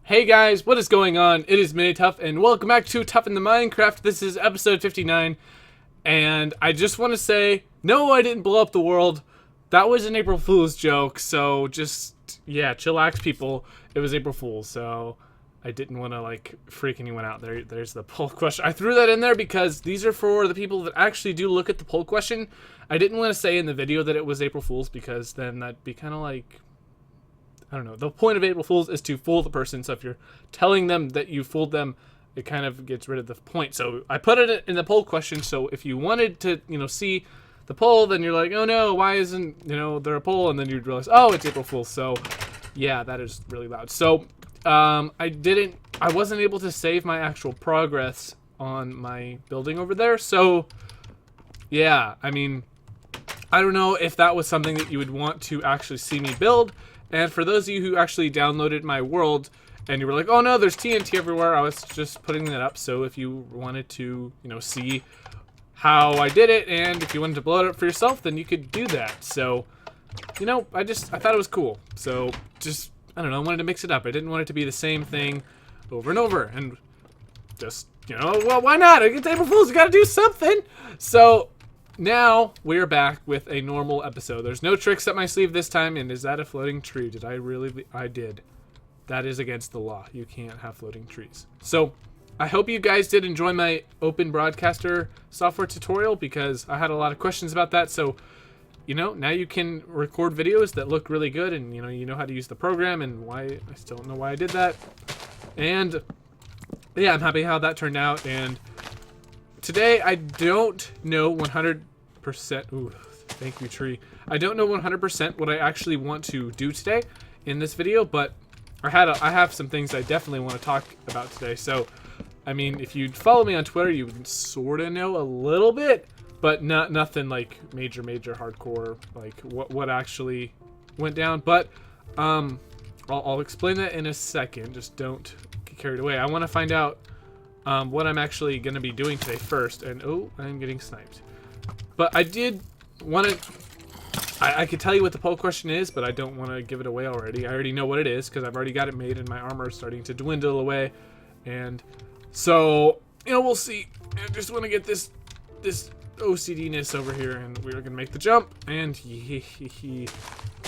Hey guys, what is going on? It is Minituff, and welcome back to Tuffin The Minecraft. This is episode 59, and I just want to say, no, I didn't blow up the world. That was an April Fool's joke, so just, yeah, chillax, people. It was April Fool's, so I didn't want to, like, freak anyone out. There's the poll question. I threw that in there because these are for the people that actually do look at the poll question. I didn't want to say in the video that it was April Fool's because then that'd be kind of like, I don't know. The point of April Fool's is to fool the person. So if you're telling them that you fooled them, it kind of gets rid of the point. So I put it in the poll question. So if you wanted to, see the poll, then you're like, oh no, why isn't, there a poll? And then you'd realize, oh, it's April Fool's. So yeah, that is really loud. So I wasn't able to save my actual progress on my building over there. So yeah, I mean, I don't know if that was something that you would want to actually see me build. And for those of you who actually downloaded my world and you were like, oh no, there's TNT everywhere, I was just putting that up. So if you wanted to, see how I did it, and if you wanted to blow it up for yourself, then you could do that. So, I thought it was cool. So just, I don't know, I wanted to mix it up. I didn't want it to be the same thing over and over. And just, well, why not? It's April Fool's, you gotta do something. So now we're back with a normal episode. There's no tricks up my sleeve this time. And is that a floating tree? Did I really? I did. That is against the law. You can't have floating trees. So I hope you guys did enjoy my open broadcaster software tutorial because I had a lot of questions about that. So, now you can record videos that look really good, and you know how to use the program, and why I still don't know why I did that. And yeah, I'm happy how that turned out. And today, I don't know 100%. Ooh, thank you, tree. I don't know 100% what I actually want to do today in this video, but I have some things I definitely want to talk about today. So, I mean, if you follow me on Twitter, you would sort of know a little bit, but nothing like major hardcore, like what actually went down. But I'll explain that in a second. Just don't get carried away. I want to find out what I'm actually going to be doing today first. And, oh, I'm getting sniped. But I did want to... I could tell you what the poll question is, but I don't want to give it away already. I already know what it is, because I've already got it made, and my armor is starting to dwindle away. And so, we'll see. I just want to get this OCD-ness over here, and we're going to make the jump. And,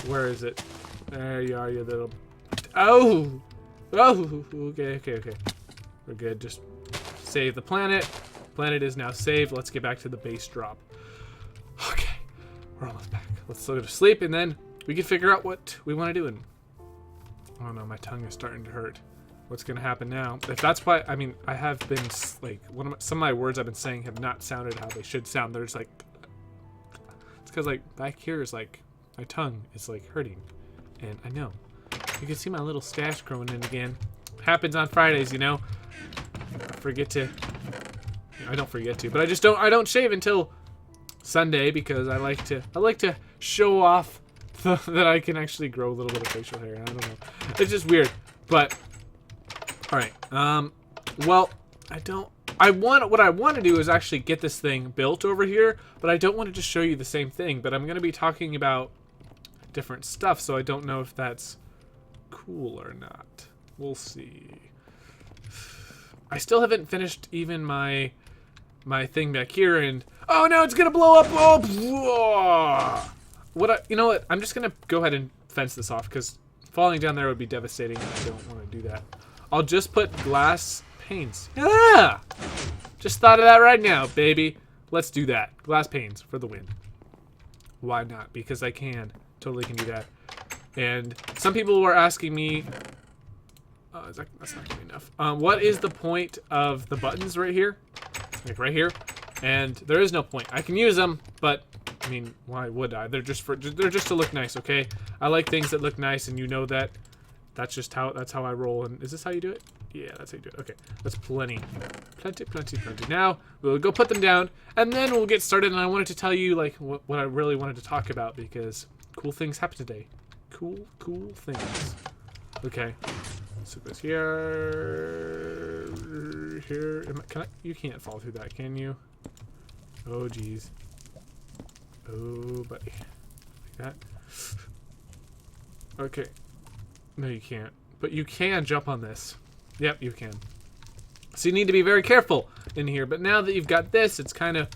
where is it? There you are, you little... Oh! Oh! Okay. We're good. Just save the planet. Planet is now saved. Let's get back to the base drop. Okay, we're almost back. Let's go to sleep, and then we can figure out what we want to do. And oh no, my tongue is starting to hurt. What's gonna happen now? If that's why, I mean, I have been like some of my words I've been saying have not sounded how they should sound. They're just like, it's because like back here is like my tongue is like hurting, and I know you can see my little stash growing in again. Happens on Fridays, I forget to. I don't forget to, but I don't shave until Sunday because I like to show off that I can actually grow a little bit of facial hair. I don't know. It's just weird. But all right. Well, what I want to do is actually get this thing built over here, but I don't want to just show you the same thing, but I'm going to be talking about different stuff, so I don't know if that's cool or not. We'll see. I still haven't finished even my thing back here, and oh no, it's gonna blow up. Oh, you know what? I'm just gonna go ahead and fence this off because falling down there would be devastating, and I don't want to do that. I'll just put glass panes. Yeah, just thought of that right now, baby. Let's do that. Glass panes for the win. Why not? Because I can. Totally can do that. And some people were asking me. That's not gonna be enough. What is the point of the buttons right here? Like right here, and there is no point. I can use them, but I mean, why would I? They're just to look nice, okay? I like things that look nice, and that. That's how I roll. And is this how you do it? Yeah, that's how you do it. Okay, that's plenty. Now we'll go put them down, and then we'll get started. And I wanted to tell you like what I really wanted to talk about because cool things happen today. Cool things. Okay. So it goes here. You can't fall through that, can you? Oh, geez. Oh, buddy. Like that. Okay. No, you can't. But you can jump on this. Yep, you can. So you need to be very careful in here. But now that you've got this, it's kind of...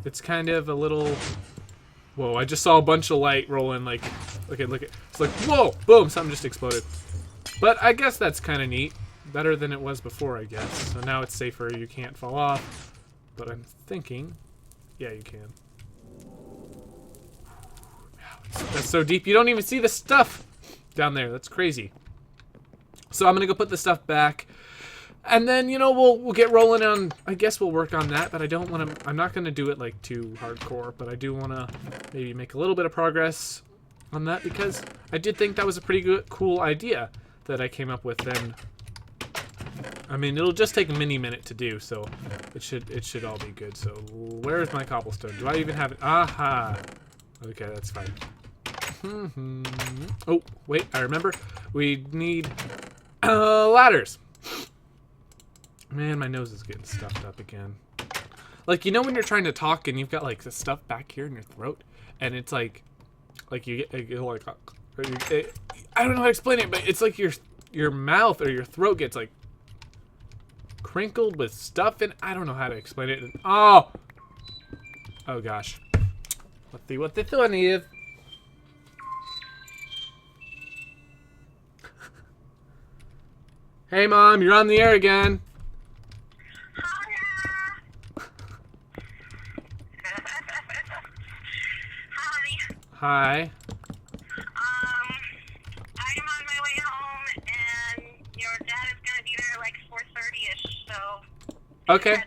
It's kind of a little... Whoa, I just saw a bunch of light rolling, like... Look at... It's like, whoa! Boom! Something just exploded. But I guess that's kind of neat. Better than it was before, I guess. So now it's safer. You can't fall off. But I'm thinking... Yeah, you can. That's so deep. You don't even see the stuff down there. That's crazy. So I'm gonna go put the stuff back, and then we'll get rolling on. I guess we'll work on that, but I don't want to. I'm not gonna do it like too hardcore, but I do want to maybe make a little bit of progress on that because I did think that was a pretty good, cool idea that I came up with. And I mean, it'll just take a minute to do, so it should all be good. So where's my cobblestone? Do I even have it? Aha. Okay, that's fine. Oh, wait, I remember. We need ladders. Man, my nose is getting stuffed up again. Like, when you're trying to talk and you've got, like, the stuff back here in your throat, and it's like you get, like, I don't know how to explain it, but it's like your mouth or your throat gets, like, crinkled with stuff, and I don't know how to explain it. Oh gosh. Let's see what this one is. Hey, Mom, you're on the air again. Hi. I'm on my way home, and your dad is gonna be there like 4:30ish. So. Okay.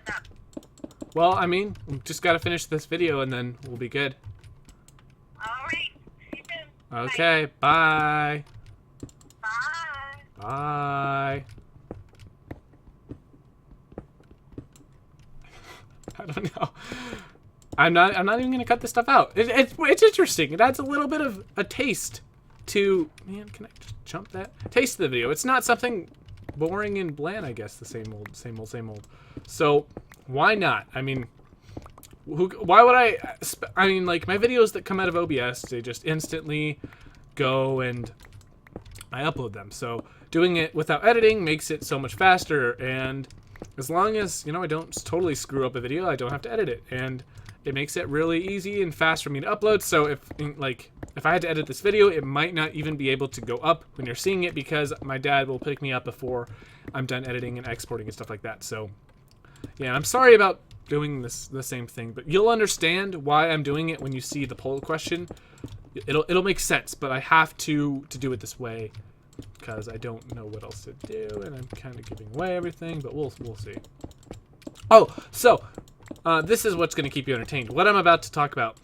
Well, I mean, we just gotta finish this video, and then we'll be good. All right. See you soon. Okay. Bye. Bye. Bye. I don't know. I'm not even gonna cut this stuff out. It's interesting. It adds a little bit of a taste to. Man, can I just jump that? Taste of the video. It's not something boring and bland. I guess the same old. So why not? I mean, why would I? I mean, like my videos that come out of OBS, they just instantly go and I upload them. So doing it without editing makes it so much faster, and as long as I don't totally screw up a video, I don't have to edit it, and it makes it really easy and fast for me to upload. So if I had to edit this video, it might not even be able to go up when you're seeing it because my dad will pick me up before I'm done editing and exporting and stuff like that. So yeah, I'm sorry about doing the same thing, but you'll understand why I'm doing it when you see the poll question. It'll make sense, but I have to do it this way because I don't know what else to do, and I'm kind of giving away everything, but we'll see. Oh, so this is what's going to keep you entertained. What I'm about to talk about,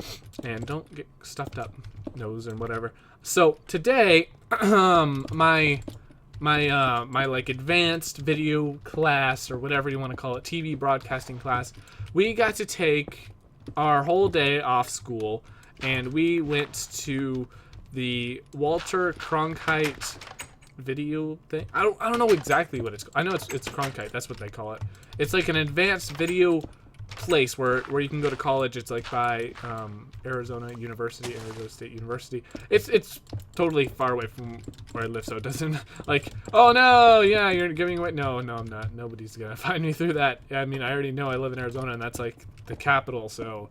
and don't get stuffed up nose and whatever. So today, my like advanced video class or whatever you want to call it, TV broadcasting class, we got to take our whole day off school, and we went to the Walter Cronkite video thing. I don't know exactly what it's called. I know it's Cronkite. That's what they call it. It's like an advanced video place where you can go to college. It's like by Arizona State University. It's totally far away from where I live, so it doesn't like, oh no, yeah, you're giving away. No, I'm not. Nobody's gonna find me through that. I mean, I already know I live in Arizona, and that's like the capital, so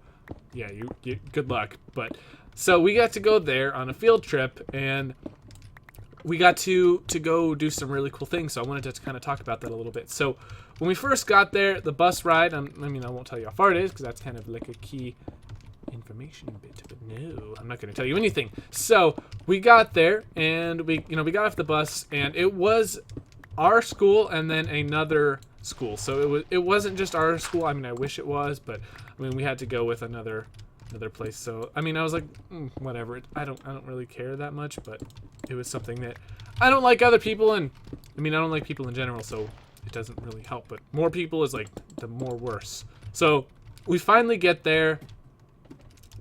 yeah, you good luck. But so we got to go there on a field trip, and we got to go do some really cool things. So I wanted to kind of talk about that a little bit. So when we first got there, the bus ride, I mean, I won't tell you how far it is because that's kind of like a key information bit, but no, I'm not going to tell you anything. So we got there, and we got off the bus, and it was our school and then another school. So it wasn't just our school. I mean, I wish it was, but I mean, we had to go with another place. So I mean, I was like, whatever. I don't really care that much, but it was something that I don't like other people, and I mean, I don't like people in general, so it doesn't really help. But more people is like the more worse. So we finally get there,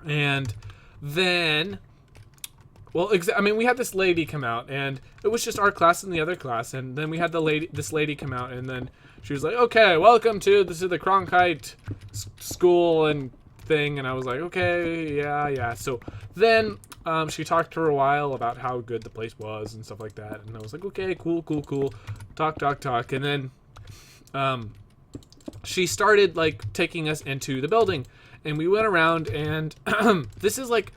and then, well, I mean, we had this lady come out, and it was just our class and the other class, and then we had this lady come out, and then she was like, okay, welcome to the Cronkite school and thing, and I was like, okay, yeah. So then she talked for a while about how good the place was and stuff like that, and I was like, okay, cool. Talk, and then she started like taking us into the building, and we went around, and this is like,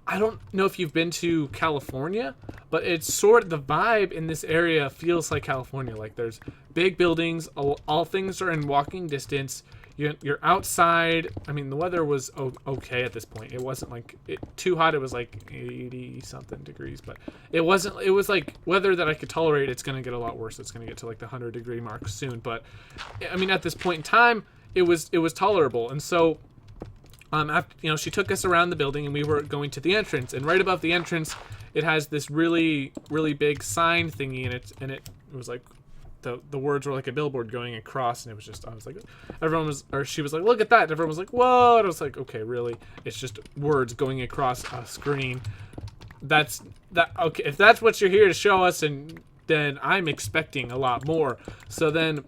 I don't know if you've been to California, but it's sort of, the vibe in this area feels like California. Like there's big buildings, all things are in walking distance. You're outside. I mean, the weather was okay at this point. It wasn't like too hot. It was like 80 something degrees, but it wasn't. It was like weather that I could tolerate. It's gonna get a lot worse. It's gonna get to like the 100-degree mark soon. But I mean, at this point in time, it was tolerable. And so, after, she took us around the building, and we were going to the entrance. And right above the entrance, it has this really big sign thingy, and it was like, the words were like a billboard going across, and it was just, I was like, she was like, look at that, and everyone was like, whoa, and I was like, okay, really? It's just words going across a screen. Okay, if that's what you're here to show us, and then I'm expecting a lot more. So then,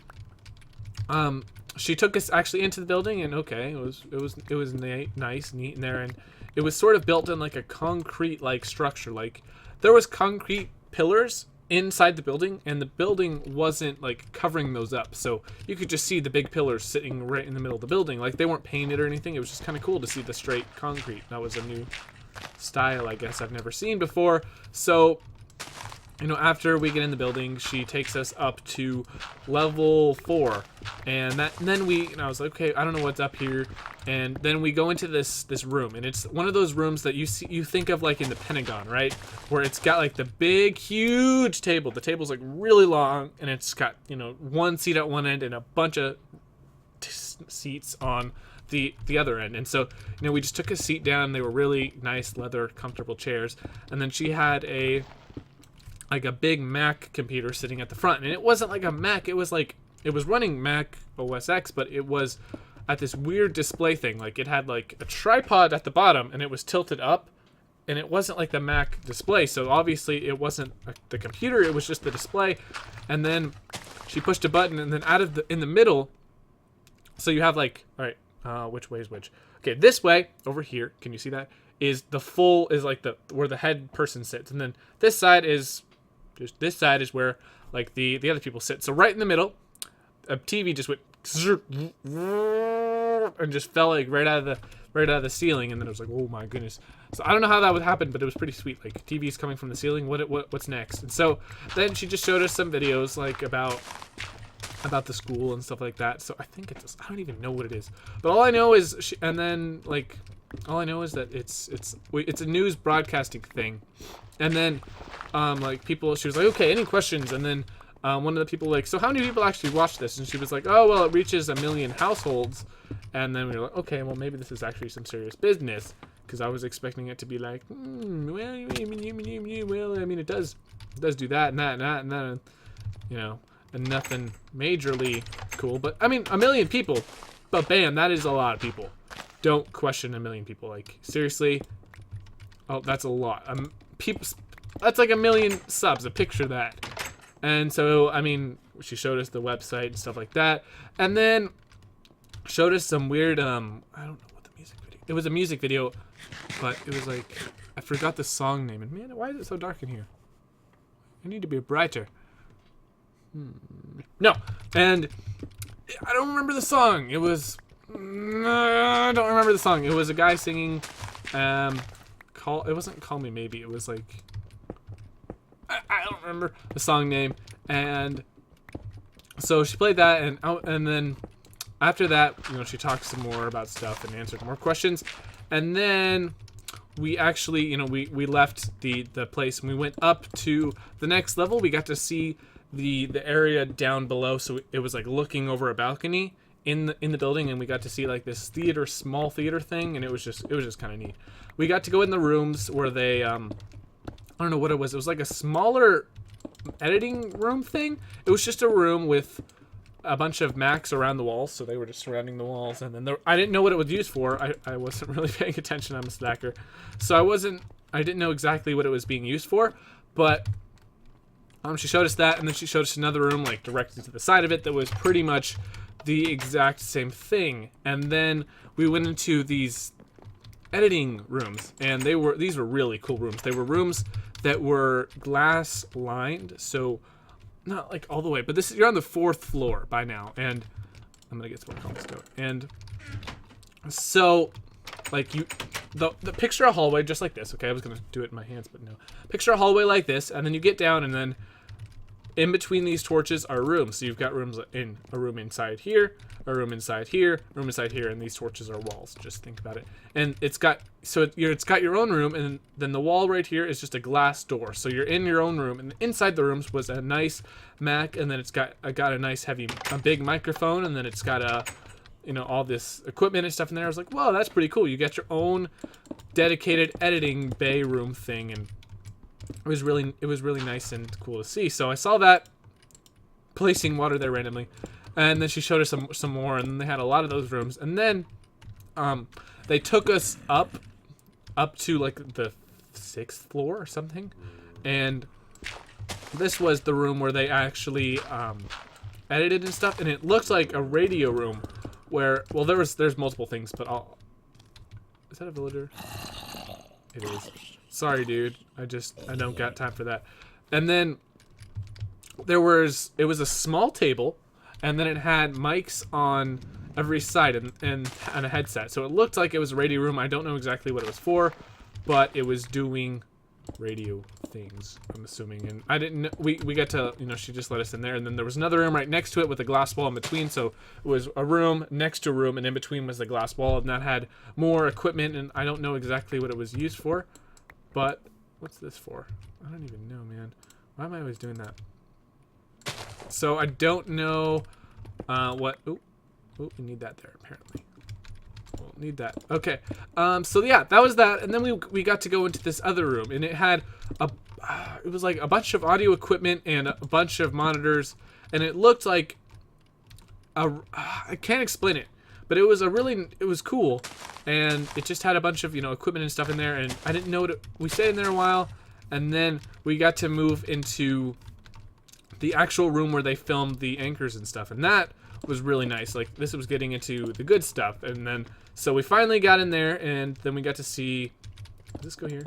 she took us actually into the building, and okay, it was nice, neat in there, and it was sort of built in like a concrete like structure. Like there was concrete pillars inside the building, and the building wasn't like covering those up, so you could just see the big pillars sitting right in the middle of the building. Like they weren't painted or anything. It was just kind of cool to see the straight concrete. That was a new style, I guess, I've never seen before. So after we get in the building, she takes us up to level 4, and then I was like, okay, I don't know what's up here. And then we go into this room, and it's one of those rooms that you think of like in the Pentagon, right? Where it's got like the big, huge table. The table's like really long, and it's got, one seat at one end and a bunch of seats on the other end. And so, we just took a seat down. They were really nice, leather, comfortable chairs. And then she had a big Mac computer sitting at the front, and it wasn't like a Mac. It was running Mac OS X, but it was at this weird display thing. Like it had like a tripod at the bottom, and it was tilted up, and it wasn't like the Mac display. So obviously it wasn't the computer. It was just the display. And then she pushed a button, and then in the middle. So you have like, all right, which way is which? Okay, this way over here. Can you see that? Is like where the head person sits, and then this side is where like the other people sit. So right in the middle, a TV just went and just fell like right out of the ceiling, and then it was like, oh my goodness. So I don't know how that would happen, but it was pretty sweet. Like TV's coming from the ceiling. What's next? And so then she just showed us some videos like about the school and stuff like that. So I think I don't even know what it is, but all I know is that it's a news broadcasting thing. And then she was like, okay, any questions? And then one of the people like, so how many people actually watch this? And she was like, oh, well, it reaches 1 million households. And then we were like, okay, well, maybe this is actually some serious business, because I was expecting it to be like, well, I mean, it does do that and that and that and then, and nothing majorly cool. But I mean, 1 million people, but bam, that is a lot of people. Don't question 1 million people. Like seriously, oh, that's a lot. That's like 1 million subs. Picture that. And so, I mean, she showed us the website and stuff like that, and then showed us some weird. I don't know what the music video. It was a music video, but it was like, I forgot the song name. And man, why is it so dark in here? I need to be brighter. No, and I don't remember the song. It was. I don't remember the song. It was a guy singing. It wasn't Call Me Maybe. It was like. I don't remember the song name. And so she played that, and then after that, she talked some more about stuff and answered more questions. And then we actually, we left the place and we went up to the next level. We got to see the area down below. So it was like looking over a balcony in the building, and we got to see like this small theater thing, and it was just kind of neat. We got to go in the rooms where they I don't know what it was. It was like a smaller editing room thing. It was just a room with a bunch of Macs around the walls, so they were just surrounding the walls. And then I didn't know what it was used for. I wasn't really paying attention. I'm a slacker, so I didn't know exactly what it was being used for. But she showed us that, and then she showed us another room like directly to the side of it that was pretty much the exact same thing. And then we went into these editing rooms, and these were really cool rooms. They were rooms that were glass lined, so not like all the way, but you're on the 4th floor by now, and I'm gonna get some more cobblestone. And so, like the picture a hallway just like this. Okay, I was gonna do it in my hands, but no. Picture a hallway like this, and then you get down, and then in between these torches are rooms. So you've got rooms in a room inside here, a room inside here, a room inside here, and these torches are walls. Just think about it. And it's got your own room, and then the wall right here is just a glass door. So you're in your own room, and inside the rooms was a nice Mac, and then it's got a nice a big microphone, and then it's got all this equipment and stuff in there. I was like, whoa, that's pretty cool. You got your own dedicated editing bay room thing, and it was really nice and cool to see. So I saw that, placing water there randomly, and then she showed us some more, and they had a lot of those rooms, and then they took us up to like the 6th floor or something, and this was the room where they actually edited and stuff, and it looked like a radio room where, well, there's multiple things, but is that a villager? It is. Sorry, dude. I don't got time for that. And then it was a small table, and then it had mics on every side and a headset. So it looked like it was a radio room. I don't know exactly what it was for, but it was doing radio things, I'm assuming. And I didn't know, we got to, she just let us in there, and then there was another room right next to it with a glass wall in between. So it was a room next to a room, and in between was the glass wall, and that had more equipment, and I don't know exactly what it was used for. But what's this for? I don't even know, man. Why am I always doing that? So I don't know what. Oh, we need that there apparently. We'll need that. Okay. So yeah, that was that, and then we got to go into this other room, and it had it was like a bunch of audio equipment and a bunch of monitors, and it looked like I can't explain it, but it was cool. And it just had a bunch of, equipment and stuff in there, and I didn't know we stayed in there a while, and then we got to move into the actual room where they filmed the anchors and stuff, and that was really nice. Like, this was getting into the good stuff, and then, so we finally got in there, and then we got to see, does this go here?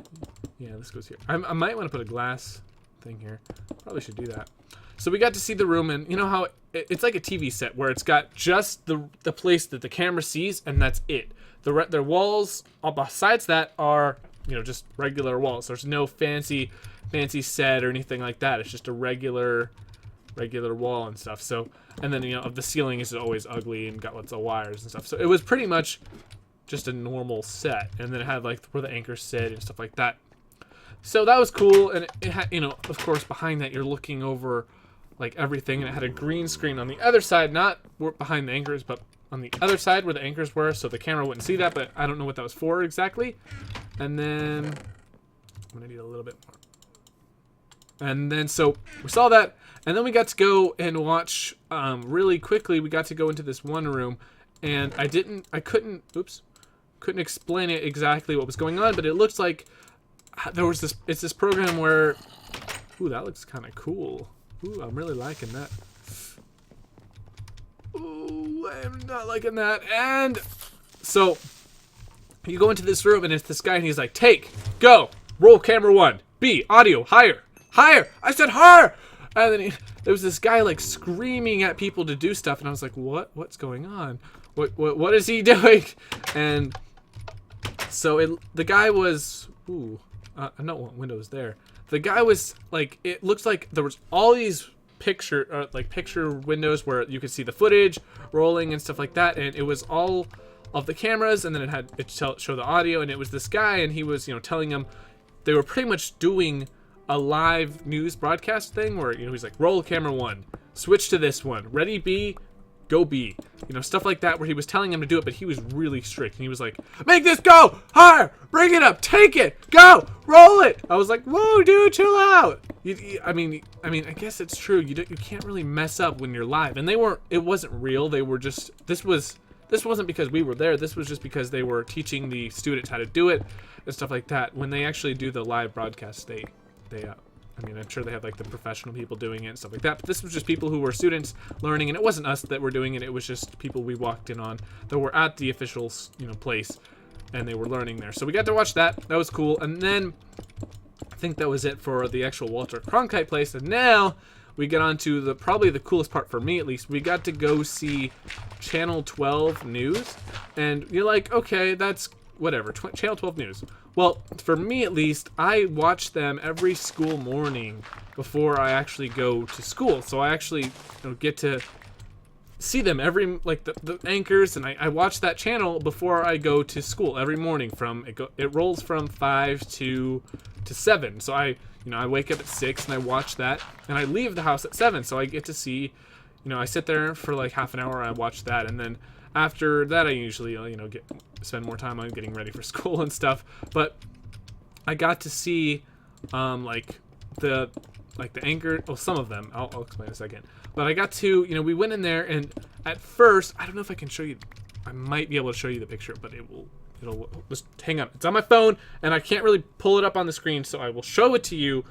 Yeah, this goes here. I might want to put a glass thing here. Probably should do that. So we got to see the room, and you know how it's like a TV set where it's got just the place that the camera sees, and that's it. The walls besides that are, just regular walls. There's no fancy set or anything like that. It's just a regular wall and stuff. So, and then, the ceiling is always ugly and got lots of wires and stuff. So it was pretty much just a normal set. And then it had like where the anchors sit and stuff like that. So that was cool. And it had, of course, behind that you're looking over like everything, and it had a green screen on the other side, not behind the anchors, but on the other side where the anchors were, so the camera wouldn't see that, but I don't know what that was for exactly. And then I'm gonna need a little bit more. And then so we saw that, and then we got to go and watch really quickly. We got to go into this one room, and I couldn't explain it exactly what was going on, but it looks like there was this program where, ooh, that looks kind of cool. Ooh, I'm really liking that. Ooh, I'm not liking that. And so you go into this room, and it's this guy, and he's like, take, go, roll camera 1, B, audio, higher. I said higher. And then there was this guy like screaming at people to do stuff, and I was like, what's going on? What is he doing? And so the guy was, I don't want windows there. The guy was like, it looks like there was all these picture windows where you could see the footage rolling and stuff like that, and it was all of the cameras, and then it show the audio, and it was this guy, and he was telling them they were pretty much doing a live news broadcast thing where he's like, roll camera 1, switch to this one, ready B, go B, stuff like that, where he was telling him to do it, but he was really strict, and he was like, make this go higher, bring it up, take it, go, roll it. I was like, whoa, dude, chill out. I mean, I guess it's true. You can't really mess up when you're live, and it wasn't real. They were just, this wasn't because we were there. This was just because they were teaching the students how to do it and stuff like that. When they actually do the live broadcast, I'm sure they have like the professional people doing it and stuff like that, but this was just people who were students learning, and it wasn't us that were doing it. It was just people we walked in on that were at the official, place. and they were learning there. So we got to watch that. That was cool. And then I think that was it for the actual Walter Cronkite place. And now we get on to probably the coolest part for me, at least. We got to go see Channel 12 News. And you're like, okay, that's whatever, Channel 12 News. Well, for me at least, I watch them every school morning before I actually go to school. So I actually get to see them every, like the anchors, and I watch that channel before I go to school every morning. It rolls from 5 to 7. So I wake up at 6 and I watch that, and I leave the house at 7. So I get to see, I sit there for like half an hour. I watch that, and then after that, I usually spend more time on getting ready for school and stuff. But I got to see the anchor. Well, some of them. I'll explain in a second. But I got to, we went in there, and at first, I don't know if I can show you. I might be able to show you the picture, but it'll just hang on. It's on my phone, and I can't really pull it up on the screen, so I will show it to you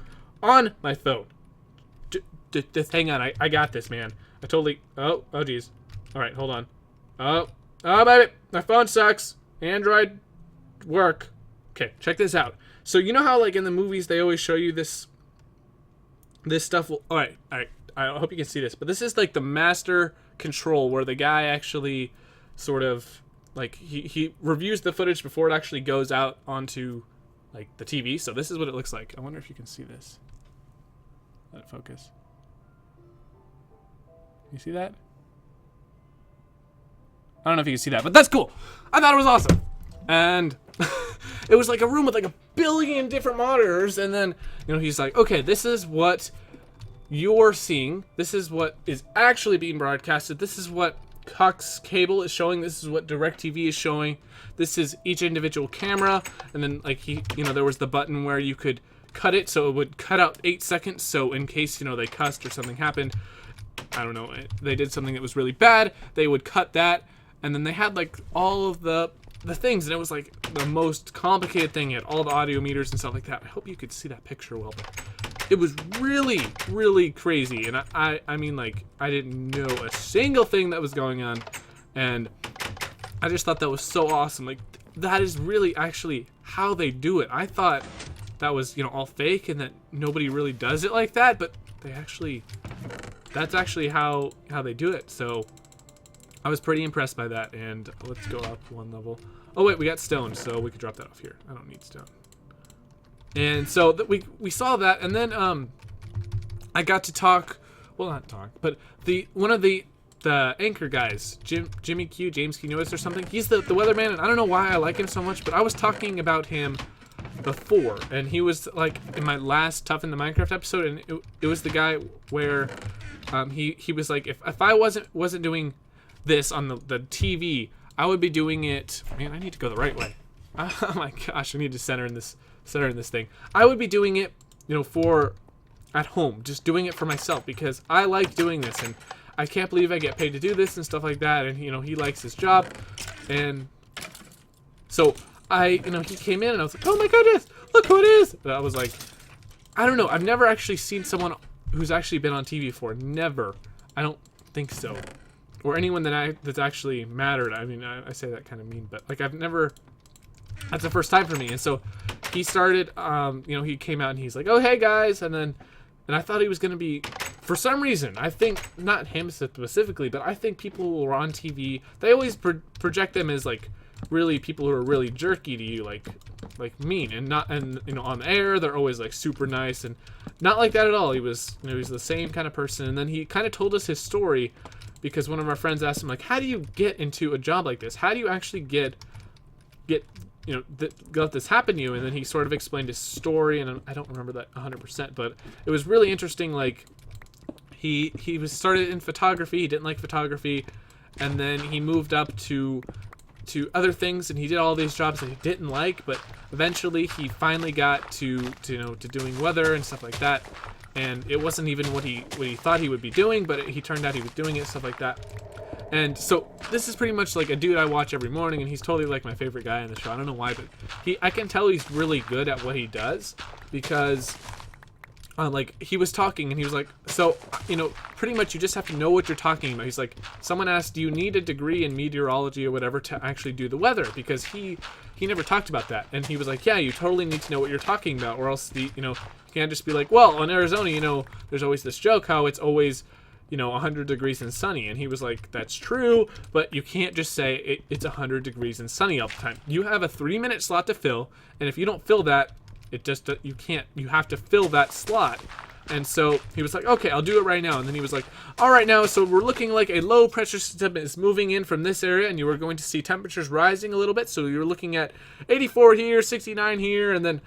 on my phone. Just hang on. I got this, man. I totally. Oh geez. All right, hold on. Oh, baby, my phone sucks. Android work. Okay, check this out. So you know how like in the movies they always show you this stuff. All right. I hope you can see this, but this is like the master control where the guy actually sort of like he reviews the footage before it actually goes out onto like the TV. So this is what it looks like. I wonder if you can see this. Let it focus. You see that? I don't know if you can see that, but that's cool. I thought it was awesome. And it was like a room with like 1 billion different monitors. And then, he's like, okay, this is what you're seeing. This is what is actually being broadcasted. This is what Cox Cable is showing. This is what DirecTV is showing. This is each individual camera. And then like there was the button where you could cut it. So it would cut out 8 seconds. So in case, they cussed or something happened, I don't know, they did something that was really bad, they would cut that. And then they had like all of the things, and it was like the most complicated thing. It had all the audio meters and stuff like that. I hope you could see that picture well, but it was really, really crazy. And I mean, like, I didn't know a single thing that was going on, and I just thought that was so awesome. Like, that is really actually how they do it. I thought that was, all fake and that nobody really does it like that, but that's actually how they do it. So I was pretty impressed by that, and let's go up 1 level. Oh wait, we got stone, so we could drop that off here. I don't need stone. And so we saw that, and then I got to talk. Well, not talk, but one of the anchor guys, Jimmy Q, James Q Notice or something. He's the weatherman, and I don't know why I like him so much, but I was talking about him before, and he was like in my last Tuffin The Minecraft episode, and it was the guy where he was like, if I wasn't doing this on the TV, I would be doing it. Man, I need to go the right way. Oh my gosh, I need to center in this thing. I would be doing it, for at home, just doing it for myself, because I like doing this, and I can't believe I get paid to do this and stuff like that. And he likes his job, and so he came in, and I was like, oh my goodness, look who it is. And I was like, I don't know, I've never actually seen someone who's actually been on TV before. Never. I don't think so. Or anyone that's actually mattered. I mean, I say that kind of mean, but like I've never. That's the first time for me. And so he started. He came out and he's like, "Oh hey guys," and I thought he was gonna be, for some reason, I think not him specifically, but I think people who are on TV, they always project them as like really people who are really jerky to you, like mean, and on air they're always like super nice, and not like that at all. He was he's the same kind of person. And then he kind of told us his story. Because one of our friends asked him, like, how do you get into a job like this? How do you actually get let this happen to you? And then he sort of explained his story, and I don't remember that 100%, but it was really interesting. Like, he was started in photography. He didn't like photography, and then he moved up to other things, and he did all these jobs that he didn't like, but eventually he finally got to doing weather and stuff like that. And it wasn't even what he thought he would be doing, but he turned out he was doing it, stuff like that. And so this is pretty much like a dude I watch every morning, and he's totally like my favorite guy in the show. I don't know why, but I can tell he's really good at what he does, because like he was talking and he was like, so pretty much you just have to know what you're talking about. He's like, someone asked, do you need a degree in meteorology or whatever to actually do the weather? Because he he never talked about that. And he was like, yeah, you totally need to know what you're talking about, or else you can't just be like, well, in Arizona, there's always this joke how it's always 100 degrees and sunny. And he was like, that's true, but you can't just say it's 100 degrees and sunny all the time. You have a 3-minute slot to fill, and if you don't fill that, you have to fill that slot. And so he was like, okay, I'll do it right now. And then he was like, all right, now, so we're looking like a low pressure system is moving in from this area, and you are going to see temperatures rising a little bit. So you're looking at 84 here, 69 here, and then,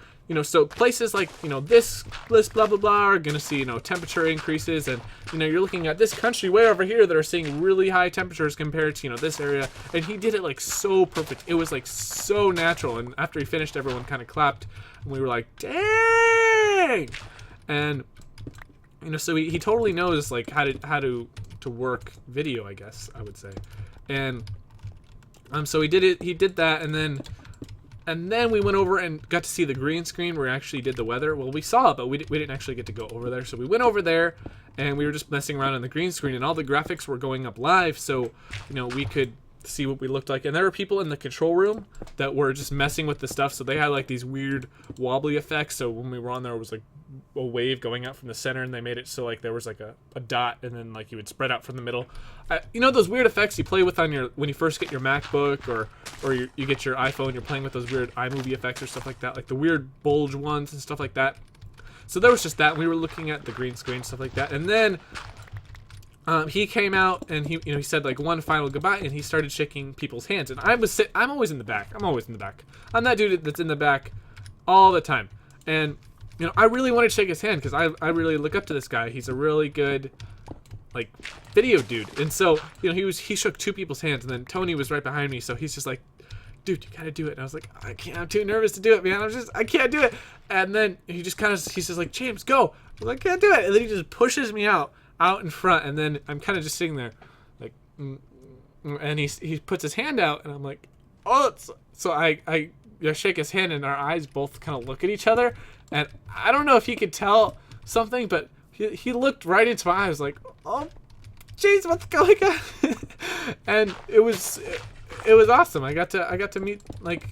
so places like, this list, blah, blah, blah, are going to see, temperature increases. And, you're looking at this country way over here that are seeing really high temperatures compared to, this area. And he did it like so perfect. It was like so natural. And after he finished, everyone kind of clapped, and we were like, dang! And so he totally knows like how to work video, I guess I would say. And so he did that, and then we went over and got to see the green screen where he actually did the weather. Well, we saw it, but we didn't actually get to go over there. So we went over there, and we were just messing around on the green screen, and all the graphics were going up live, so we could see what we looked like. And there were people in the control room that were just messing with the stuff, so they had like these weird wobbly effects. So when we were on there, it was like a wave going out from the center, and they made it so like there was like a dot, and then like you would spread out from the middle. Those weird effects you play with on when you first get your MacBook or you get your iPhone, you're playing with those weird iMovie effects or stuff like that, like the weird bulge ones and stuff like that. So there was just that, and we were looking at the green screen, stuff like that. And then he came out, and he said like one final goodbye, and he started shaking people's hands. And I'm always in the back. I'm that dude that's in the back all the time. And I really wanted to shake his hand because I really look up to this guy. He's a really good like video dude. And so he shook 2 people's hands, and then Tony was right behind me, so he's just like, dude, you gotta do it. And I was like, I can't, I'm too nervous to do it, man. I can't do it. And then he says like, James, go. I was like, I can't do it. And then he just pushes me out in front, and then I'm kind of just sitting there like, and he puts his hand out, and I'm like, oh. So I shake his hand, and our eyes both kind of look at each other, and I don't know if he could tell something, but he looked right into my eyes like, oh jeez, what's going on? And it was awesome. I got to meet like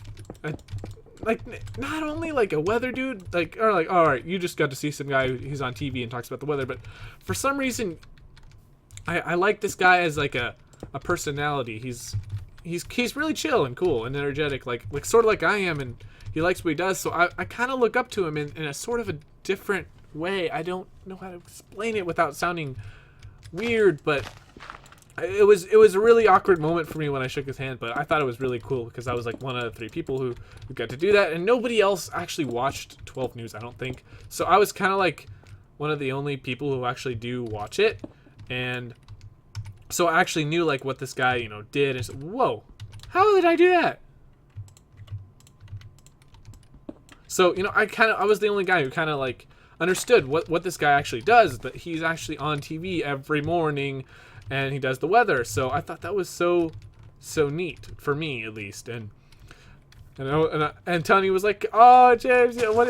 not only like a weather dude, or all right, you just got to see some guy who's on TV and talks about the weather, but for some reason I like this guy as like a personality. He's really chill and cool and energetic, like sort of like I am, and he likes what he does. So I kind of look up to him in a sort of a different way. I don't know how to explain it without sounding weird, but it was a really awkward moment for me when I shook his hand, but I thought it was really cool because I was like one of the 3 people who got to do that, and nobody else actually watched 12 News, I don't think. So I was kind of like one of the only people who actually do watch it, and so I actually knew like what this guy did, and said, whoa, how did I do that? So I was the only guy who kind of like understood what this guy actually does, that he's actually on TV every morning, and he does the weather. So I thought that was so neat for me, at least. And Tony was like, "Oh, James, what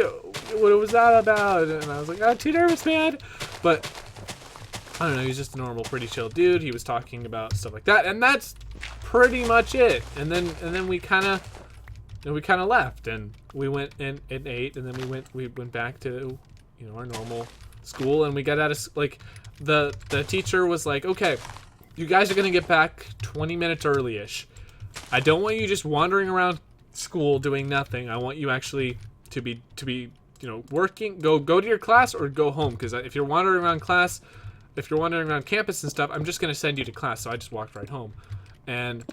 was that about?" And I was like, "I'm too nervous, man." But I don't know. He's just a normal, pretty chill dude. He was talking about stuff like that, and that's pretty much it. And then we kind of left, and we went and ate, and then we went back to our normal school, and we got out of like. The teacher was like, okay, you guys are going to get back 20 minutes early-ish. I don't want you just wandering around school doing nothing. I want you actually to be working. Go to your class or go home, because if you're wandering around campus and stuff, I'm just going to send you to class. So I just walked right home, and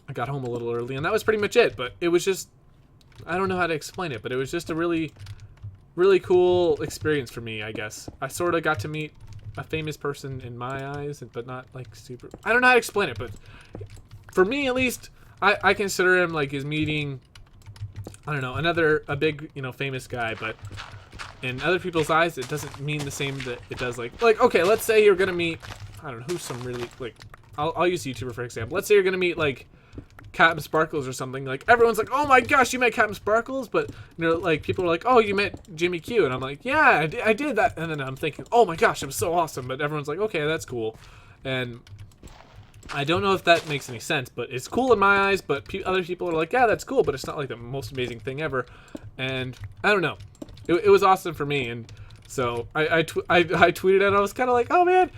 I got home a little early, and that was pretty much it. But it was just, I don't know how to explain it, but it was just a really, really cool experience for me, I guess. I sort of got to meet a famous person in my eyes, but not like super. I don't know how to explain it, but for me at least, I consider him like his meeting. I don't know, a big famous guy, but in other people's eyes, it doesn't mean the same that it does. Like okay, let's say you're gonna meet, I don't know, who's some really like, I'll use a YouTuber for example. Let's say you're gonna meet like Captain Sparkles or something. Like everyone's like, oh my gosh, you met Captain Sparkles, but like people are like, oh, you met Jimmy Q, and I'm like, yeah, I did that, and then I'm thinking, oh my gosh, it was so awesome, but everyone's like, okay, that's cool. And I don't know if that makes any sense, but it's cool in my eyes. But other people are like, yeah, that's cool, but it's not like the most amazing thing ever. And I don't know. It was awesome for me, and so I tweeted it. And I was kind of like, oh man,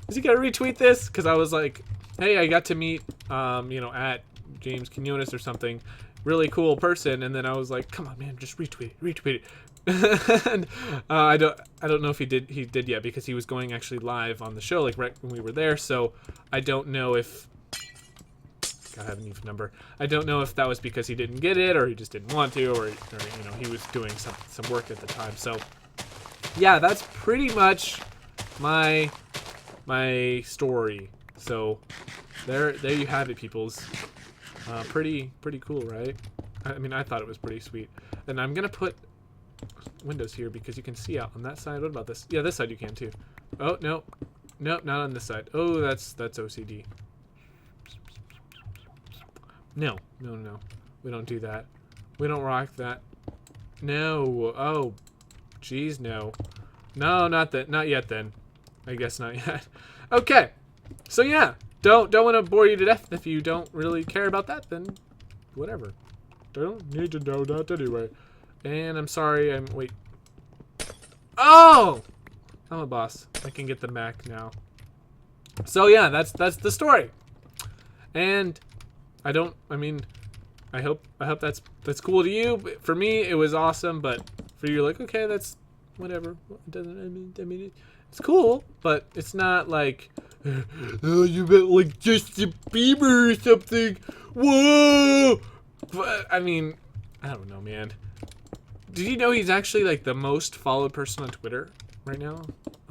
is he gonna retweet this? Because I was like, hey, I got to meet, you know, at James Quinones or something, really cool person. And then I was like, come on, man, just retweet it. And I don't know if he did yet, because he was going actually live on the show like right when we were there. So I don't know if I have an even number. I don't know if that was because he didn't get it, or he just didn't want to, or you know, he was doing some work at the time. So yeah, that's pretty much my story. So there you have it, peoples. Pretty cool, right? I mean, I thought it was pretty sweet. And I'm gonna put windows here because you can see out on that side. What about this? Yeah, this side you can too. Oh no, nope, not on this side. Oh, that's OCD. No, we don't do that. We don't rock that. No. Oh, geez, no. No, not yet. Then, I guess not yet. Okay, so yeah, don't want to bore you to death. If you don't really care about that, then whatever. Don't need to know that anyway. And I'm sorry, wait. Oh! I'm a boss. I can get the Mac now. So yeah, that's the story. And I hope that's cool to you. For me, it was awesome, but for you, like, okay, that's whatever. It doesn't, I mean, it's cool, but it's not like, oh, you meant like Justin Bieber or something. Whoa! But, I mean, I don't know, man. Did you know he's actually like the most followed person on Twitter right now?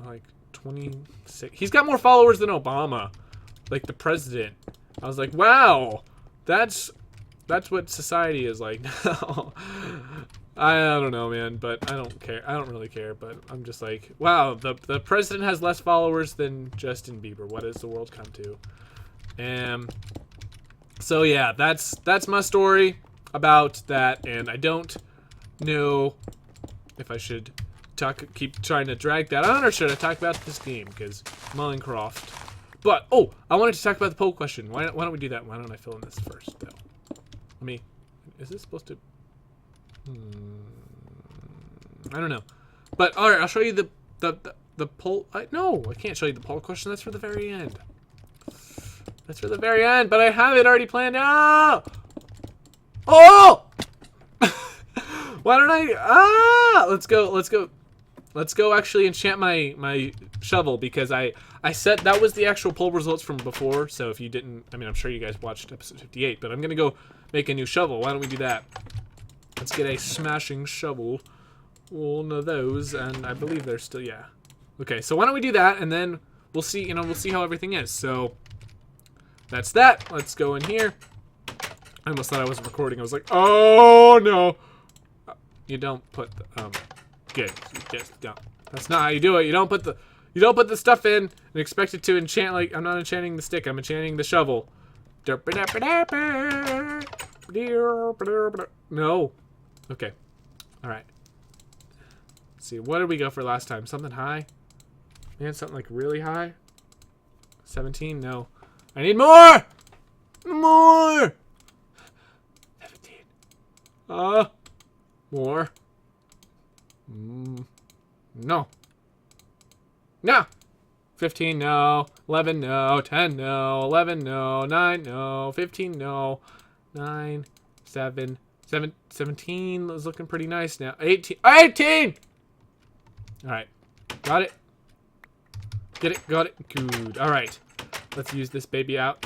Like 26. He's got more followers than Obama, like the president. I was like, wow, that's what society is like now. I don't know, man, but I don't care. I don't really care, but I'm just like, wow, the president has less followers than Justin Bieber. What has the world come to? So yeah, that's my story about that, and I don't know if I should keep trying to drag that on, or should I talk about this game, because Minecraft. But oh, I wanted to talk about the poll question. Why don't we do that? Why don't I fill in this first though? Is this supposed to? I don't know. But all right, I'll show you the poll. No, I can't show you the poll question. That's for the very end. That's for the very end. But I have it already planned out. Oh! Why don't I? Let's go actually enchant my shovel, because I said that was the actual poll results from before. So if you didn't, I mean, I'm sure you guys watched episode 58, but I'm gonna go make a new shovel. Why don't we do that? Let's get a smashing shovel, one of those, and I believe there's still, yeah. Okay, so why don't we do that, and then we'll see, we'll see how everything is. So that's that. Let's go in here. I almost thought I wasn't recording. I was like, oh no. You don't put the, good. Just don't. That's not how you do it. You don't put the stuff in and expect it to enchant. Like, I'm not enchanting the stick. I'm enchanting the shovel. No. Okay. All right. Let's see. What did we go for last time? Something high? Man, something like really high? 17? No. I need more! More! 17. More. No. No. 15, no. 11, no. 10, no. 11, no. 9, no. 15, no. 9, 7, 17 is looking pretty nice now. 18. 18! Alright. Got it. Get it. Got it. Good. Alright. Let's use this baby out.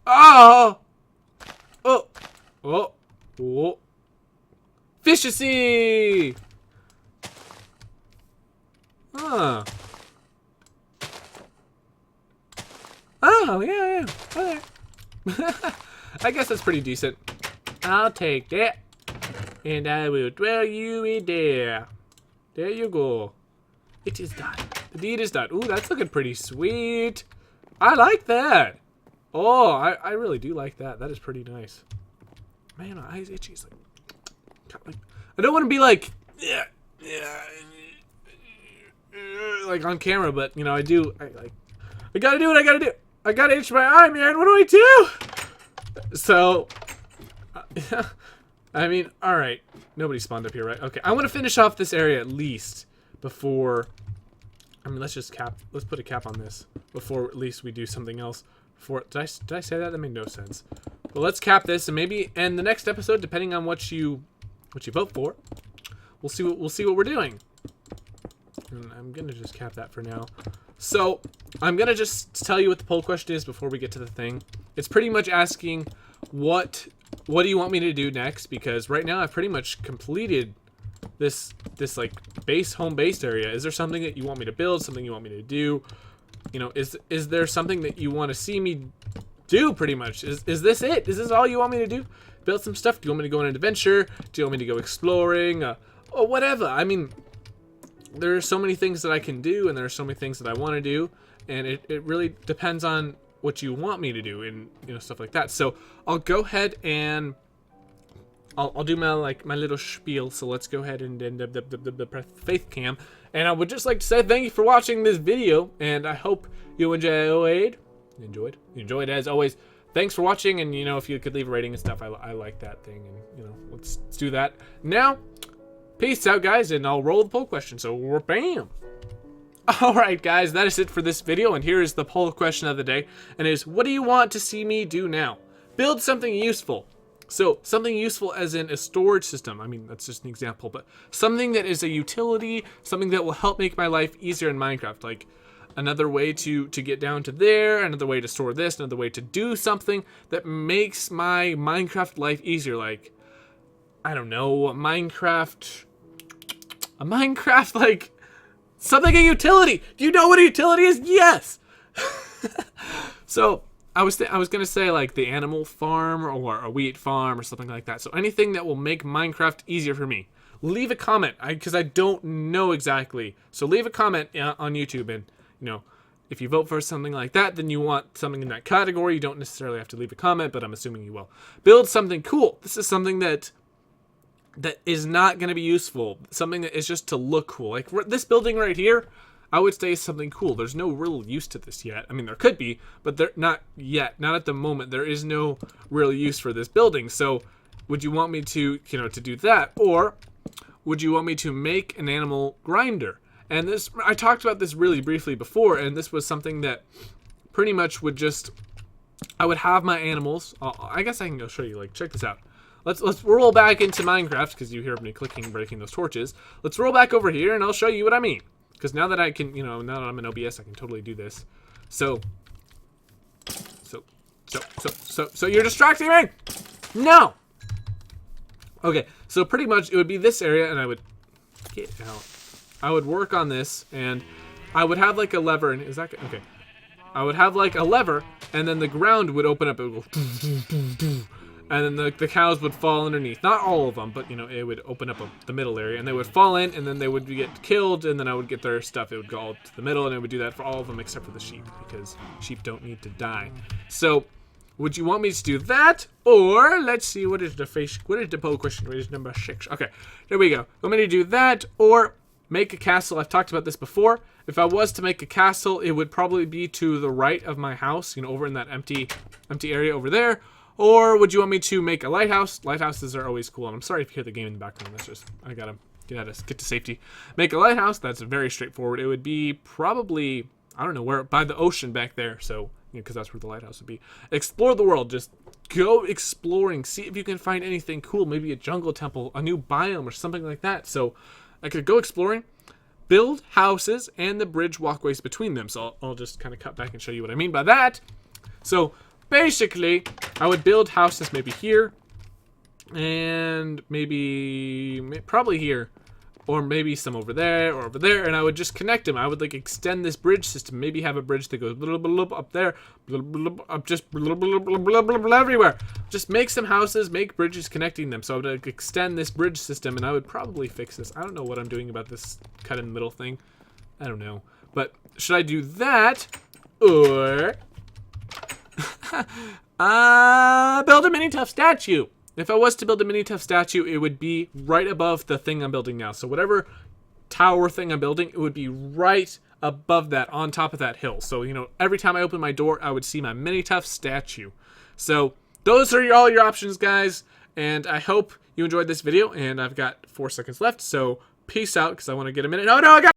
Oh! Oh! Oh! Oh! Fishy! Huh. Oh, yeah. Okay. I guess that's pretty decent. I'll take that. And I will throw you in there. There you go. It is done. The deed is done. Ooh, that's looking pretty sweet. I like that. Oh, I really do like that. That is pretty nice. Man, my eyes itchy. It's like, I don't want to be like, like on camera, but you know, I gotta do what I gotta do. I gotta itch my eye, man. What do I do? So, I mean, all right. Nobody spawned up here, right? Okay, I want to finish off this area at least before. I mean, let's put a cap on this before at least we do something else. Did I say that? That made no sense. But let's cap this, and maybe in the next episode, depending on what you vote for, we'll see what we're doing. And I'm gonna just cap that for now. So I'm gonna just tell you what the poll question is before we get to the thing. It's pretty much asking what do you want me to do next? Because right now I've pretty much completed this like home base area. Is there something that you want me to build? Something you want me to do? You know, is there something that you want to see me do? Pretty much. Is this it? Is this all you want me to do? Build some stuff? Do you want me to go on an adventure? Do you want me to go exploring? Or whatever. I mean, there are so many things that I can do, and there are so many things that I want to do, and it really depends on what you want me to do, and you know, stuff like that. So I'll go ahead and I'll do my little spiel. So let's go ahead and the faith cam, and I would just like to say thank you for watching this video, and I hope you enjoyed as always. Thanks for watching, and you know, if you could leave a rating and stuff, I like that thing, and you know, let's do that now. Peace out, guys, and I'll roll the poll question. So bam. Alright guys, that is it for this video, and here is the poll question of the day, and it is, what do you want to see me do now? Build something useful. So, something useful as in a storage system. I mean, that's just an example, but something that is a utility, something that will help make my life easier in Minecraft, like another way to get down to there, another way to store this, another way to do something that makes my Minecraft life easier, like, I don't know, a Minecraft, like, something a utility. Do you know what a utility is? Yes. So I was gonna say like the animal farm or a wheat farm or something like that. So anything that will make Minecraft easier for me. Leave a comment, because I don't know exactly. So leave a comment on YouTube, and you know, if you vote for something like that, then you want something in that category. You don't necessarily have to leave a comment, but I'm assuming you will. Build something cool. This is something that is not going to be useful. Something that is just to look cool. Like this building right here, I would say is something cool. There's no real use to this yet. I mean, there could be, but there not yet. Not at the moment. There is no real use for this building. So would you want me to, you know, to do that? Or would you want me to make an animal grinder? And this, I talked about this really briefly before, and this was something that pretty much would just, I would have my animals. I guess I can go show you, like, check this out. Let's roll back into Minecraft, because you hear me clicking, breaking those torches. Let's roll back over here, and I'll show you what I mean. Because now that I can, you know, now that I'm in OBS, I can totally do this. So you're distracting me? No! Okay, so pretty much it would be this area, and I would get out. I would work on this, and I would have like a lever, and is that okay? I would have like a lever, and then the ground would open up. It would go, and then the cows would fall underneath. Not all of them, but you know, it would open up the middle area, and they would fall in, and then they would get killed, and then I would get their stuff. It would go all to the middle, and it would do that for all of them except for the sheep, because sheep don't need to die. So, would you want me to do that, or let's see, what is the poll question? What is number 6? Okay, there we go. Want me to do that, or make a castle? I've talked about this before. If I was to make a castle, it would probably be to the right of my house, you know, over in that empty area over there. Or would you want me to make a lighthouse? Lighthouses are always cool, and I'm sorry if you hear the game in the background. That's just, I gotta get to safety. Make a lighthouse. That's very straightforward. It would be probably, I don't know where, by the ocean back there. So, you know, because that's where the lighthouse would be. Explore the world. Just go exploring. See if you can find anything cool. Maybe a jungle temple, a new biome, or something like that. So, I could go exploring, build houses, and the bridge walkways between them. So I'll just kind of cut back and show you what I mean by that. So basically, I would build houses maybe here, and probably here, or maybe some over there, or over there, and I would just connect them. I would like extend this bridge system. Maybe have a bridge that goes up there, up just everywhere. Just make some houses, make bridges connecting them. So I would like extend this bridge system, and I would probably fix this. I don't know what I'm doing about this cut in the middle thing. I don't know. But should I do that, or build a Minituff statue? If I was to build a Minituff statue, it would be right above the thing I'm building now. So whatever tower thing I'm building, it would be right above that, on top of that hill. So, you know, every time I open my door, I would see my Minituff statue. So, those are all your options, guys. And I hope you enjoyed this video. And I've got 4 seconds left. So, peace out, because I want to get a minute. Oh, no, I got